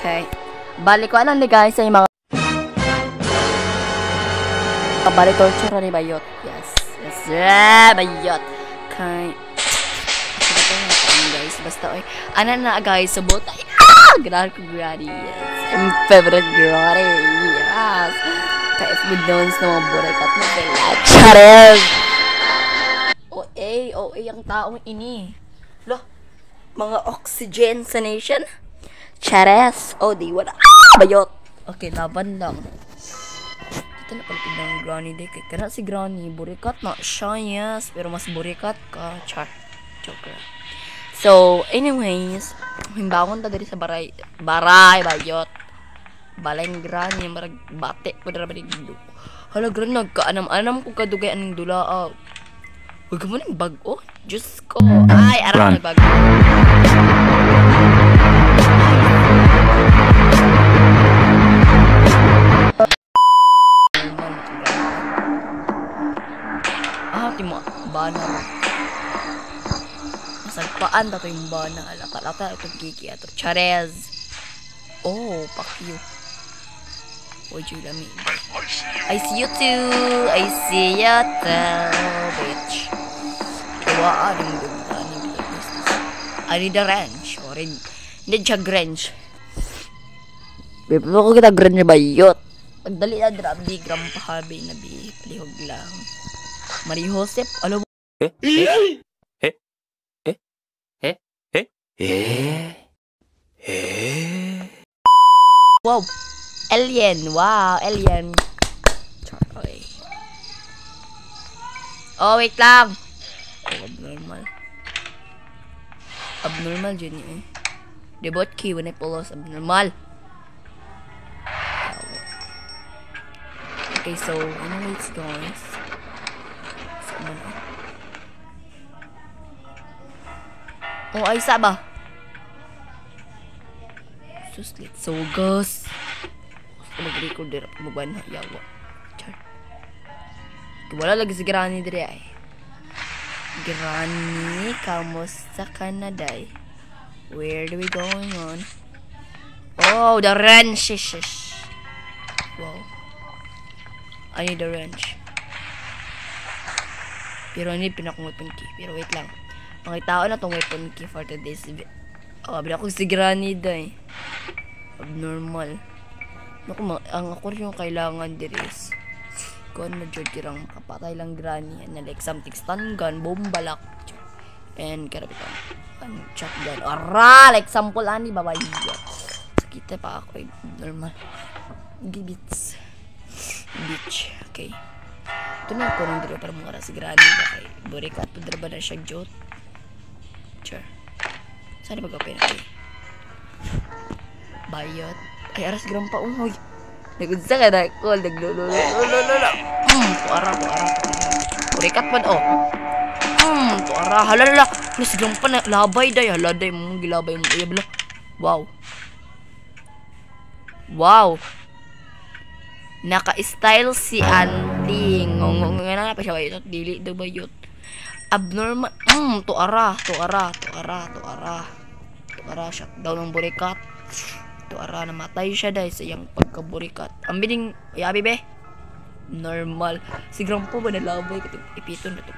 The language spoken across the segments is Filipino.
Okay. Balik ko alam ni guys sa mga balik torture ni Bayot. Yes. Bayot. Okay. Guys, basta oy. Ana na guys, subot. Grabe ko grady. Yes. I'm favorite grady. Yes. Kaya if doon sa mga burekat na pala. Charez. OA ang taong ini. Lo. Mga oxygen sa nation. Charez. Di wala. Bayot. Okay, laban lang. Ito na palapit ng Granny day. Kaya si Granny, burikat na siya, yes. Pero mas burikat ka. Joker. So, anyways, himbangon ta diri sa baray, bayot. Balay ng Granny, marag bate ko dira balik dito. Hala, Granny, nagkaanam-anam ko kadugay anong dula. Huwag mo nang bago. Diyos ko. Ay, arang nagbago. Timo, bana mo. Masagpaan na ito yung bana. Alata itong kiki ato. Charez. Fuck you. Would you let me? I see you too. I see you too, bitch. Kawaan yung ganda ni business. I need a wrench. Or hindi siya wrench. Pero ko kita wrench na bayot. Pagdali na drop di gram pahabi na bi. Palihog lang. Marie Josep, alam mo? Wow! Alien! Wow! Alien! Charoy. Wait lang! Abnormal. Abnormal dyan eh. Debot key when I pull us abnormal. Okay, so, anyways guys. Ay, isa ba? Suslit. So, guys. Gusto mag-record din ako maban na yawa. Char. Wala lagi si Granny dire ay. Granny, kamusta ka na day? Where do we going on? The wrench. Wow. I need a wrench. Pero hindi pinakong weapon key. Pero wait lang. Makita ko na itong weapon key for today's video. Bila ko si Granny day. Abnormal. Ang ako rin yung kailangan diris. Kung na dyan kirang kapatay lang Granny. Na like something stun gun, bomb balak. And karapit ang shotgun. Like sample ani babae. Sakita pa ako. Abnormal. Gibits. Bitch. Okay. Ito na ako nang dito para mga si Granny ba kay burikat po dira ba na siya jot. Sure. Saan ba gapin natin? Bayot. Ay aras gram pa umoy. Nagudsa ka na call naglulolo. Tuara. Burikat man tuara halala. Nis gram pa na labay day haladay mo gilabay mo iya bala. Wow. Naka-style si Anting. Nga pa siya bayot. Dili daw bayot. Abnormal. Tuara. Shutdown ng burikat. Tuara, namatay siya dahil sa iyang pagkaburikat. Ang bining, yabi be. Normal. Si Grandpa ba nalabay? Ipiton na ito.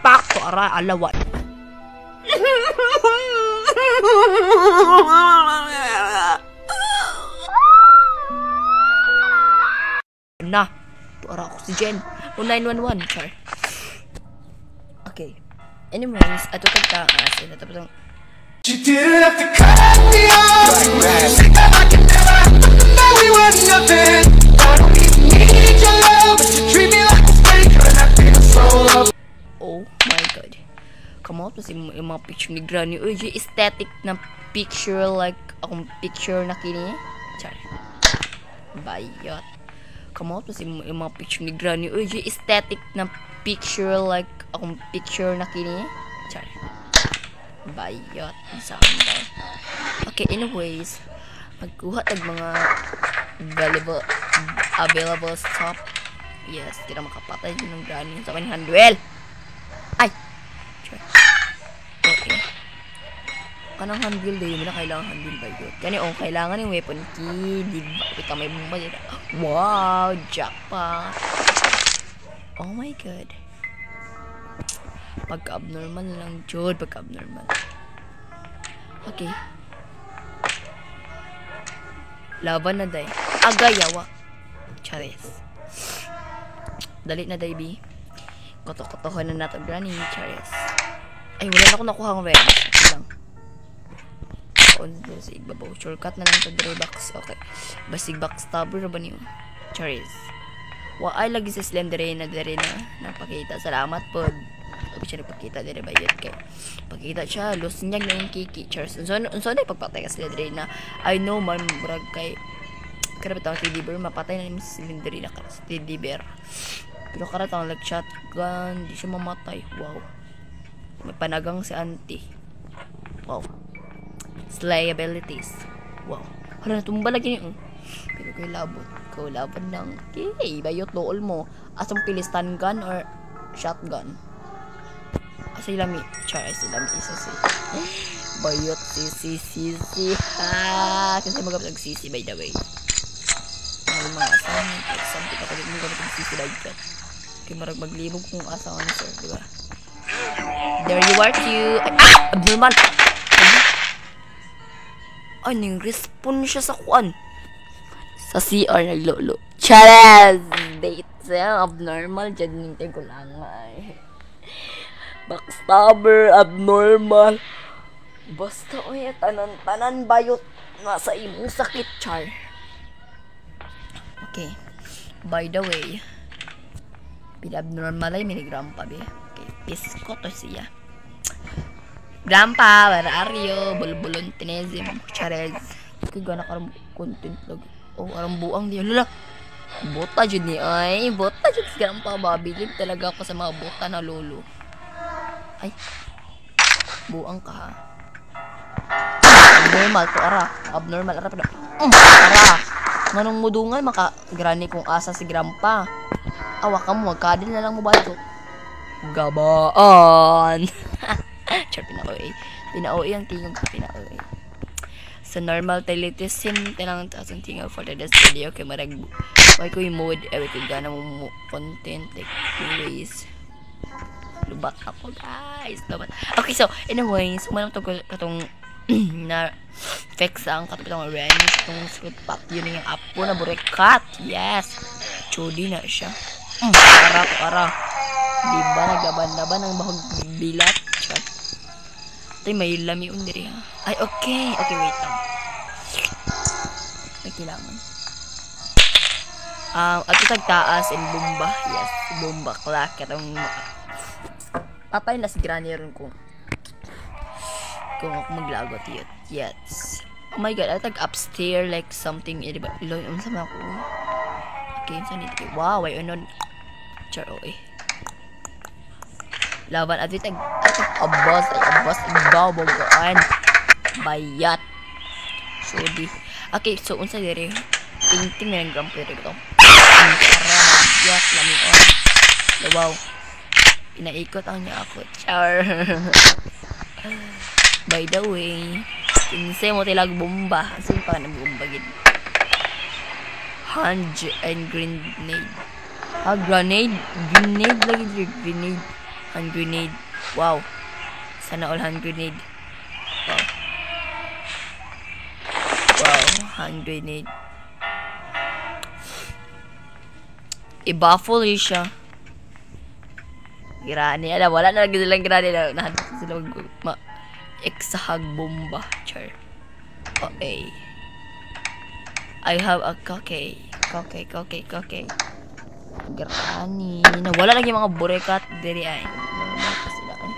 Pak! Tuara, alawan. Na, tuara oxygen. 911, char. Okay. Anyways, ato kagtaas. Natapos ang You didn't have to cut me off. I can never have to know we were nothing. I don't even need your love, but you treat me like a stranger, and I feel so loved. Oh my god. Come out kasi yung mga picture ni Granny. Uy, yung aesthetic na picture like akong picture na kini. Char. Bayot. Come out kasi yung mga picture ni Granny. Uy, yung aesthetic na picture like akong picture na kini. Char. Bayot. Sambal. Okay, anyways. Magkuha tag mga available stop. Yes, tira makapatay yun ng Granny sa 100. Ay! Sure. Okay. kanang handle day mo na kailangan handle ba yun? Kani kailangan yung weapon key, di ba? Ika may bomba dito. Wow, jackpot. Oh my god. Pagka-abnormal lang, Jod. Pagka-abnormal. Okay. Laban na day. Agayawa. Charis. Dali na day, B. Kotok-kotohan na nato, Granny. Charis. Ay, wala na ako nakuha ang red. Ito lang. Sa igbabaw. Shortcut na lang ito, box. Okay. Basig backstabber na ba niyo? Charis. Ay, lagi sa Slenderina na napakita. Salamat po. Sabi siya nagpakita din ba yun kay pagkita siya los niya na yung kiki Charles unso na pagpatay ka Slenderina. I know man brag kay karapatang teddy bear mapatay na ni Slenderina ka sa teddy bear pero karatang like shotgun di siya mamatay. Wow, may panagang si auntie. Wow, slay abilities. Wow, hala natumba lagi niyo pero kay labot ng kay bayot dool mo asang pilistan gun or shotgun. Silami, silami isa si bayot si ha kasi magkapag sisi by the way may mga asahan something ako din magkapag sisi like that kaya marag maglibog kung asahan sir, diba? There you are cute. Abnormal ay nang respond siya sa kuan sa CR naglolo charaz date siya abnormal dyan nintay ko lang ay backstabber, abnormal. Basta oy tanan bayot nasa imong sakit char. Okay. By the way, pinabnormal ay mini grandpa be. Okay, pisko to siya. Grandpa, where are you? Bulbulon tinesim, charez. Okay, gana karang content lagi. Oh, arang buang di lala. Bota jud ni ay, bota jud si grandpa babilib talaga ako sa mga bota na lolo. Ay, buang ka ha. Abnormal to ara. Abnormal ara pa na. Ara. Manong mudungan maka grani kung asa si grandpa. Awa ka mo, magkadil na lang mo ba ito? Gabaan. Char pinaoy ang tingog pinaoy. So normal television tinang tasang tingog for this video kay marag why ko i-mode every ko gana mo content like anyways. Lubat ako guys, lubat. Okay, so anyway, sumanang katong na fix ang katong range itong scoot pat yun yung apo na burekat. Yes, chudi na siya. Ara diba naglaban-laban ang bahog bilat chat. Tay may lami undiri ha. Ay okay wait lang. May kailangan at tagtaas in bomba. Yes, bomba clock katong patay na si Granny ron kung ako maglagot yun. Yes. Oh my god, I think upstairs like something iba ilong sama ko. Okay, saan dito? Wow, ay unon. Char laban at witag abos babogaan bayat. So di. Okay, so unsa diri? Ting na ng grandpa dito. Yes, lami on. Wow. Inaikot ang niya ako. Char. By the way, kinse mo tilag bomba. Asin pa na bomba gid. Hand and grenade. Grenade lagi grenade. Hand grenade. Wow. Sana all hand grenade. Wow, hand grenade. I-baffle siya. Grani, wala na lagi silang grani na sila eksahag bomba. Char. Okay. I have a cocky. Grani. Wala lagi mga burekat diri ay. Normal pa sila ay.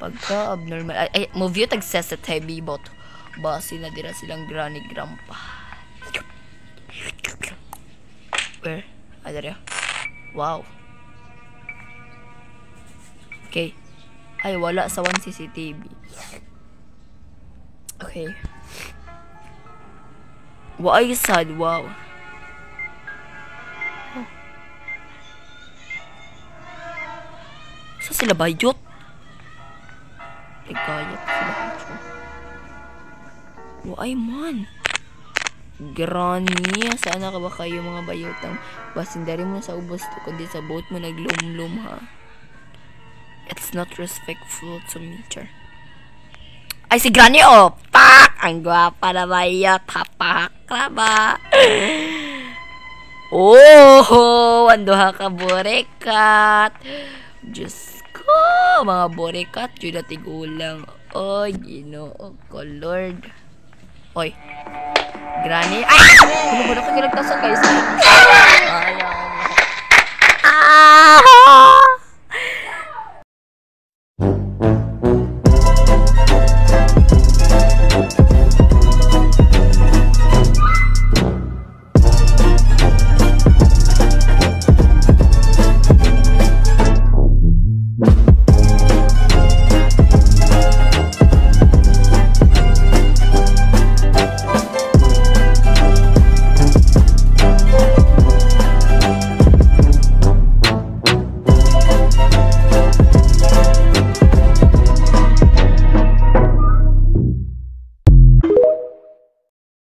Pagka abnormal. Ay, move you tag-set heavy bot. Ba sila dira silang granny grandpa. Where? Adere. Wow. Okay. Ay, wala sa one CCTV. Okay. Why sad? Wow. Oh. Sa sila bayot? Ligayat sila. Ay man. Granny, sana ka ba kayo mga bayotang basindari mo sa ubos to kundi sa boat mo naglumlum ha. It's not respectful to me, Char. Ay, si Granny, oh! Pak! Ang gwapa na bayot. Hapak na ba? Oh! Anduha ka borekat. Diyos ko! Mga borekat, yun na tigulang. Oy, Ginoo ko, Lord. Oy. Granny. Ay! Ano ba nakakilagtasan guys? Ay,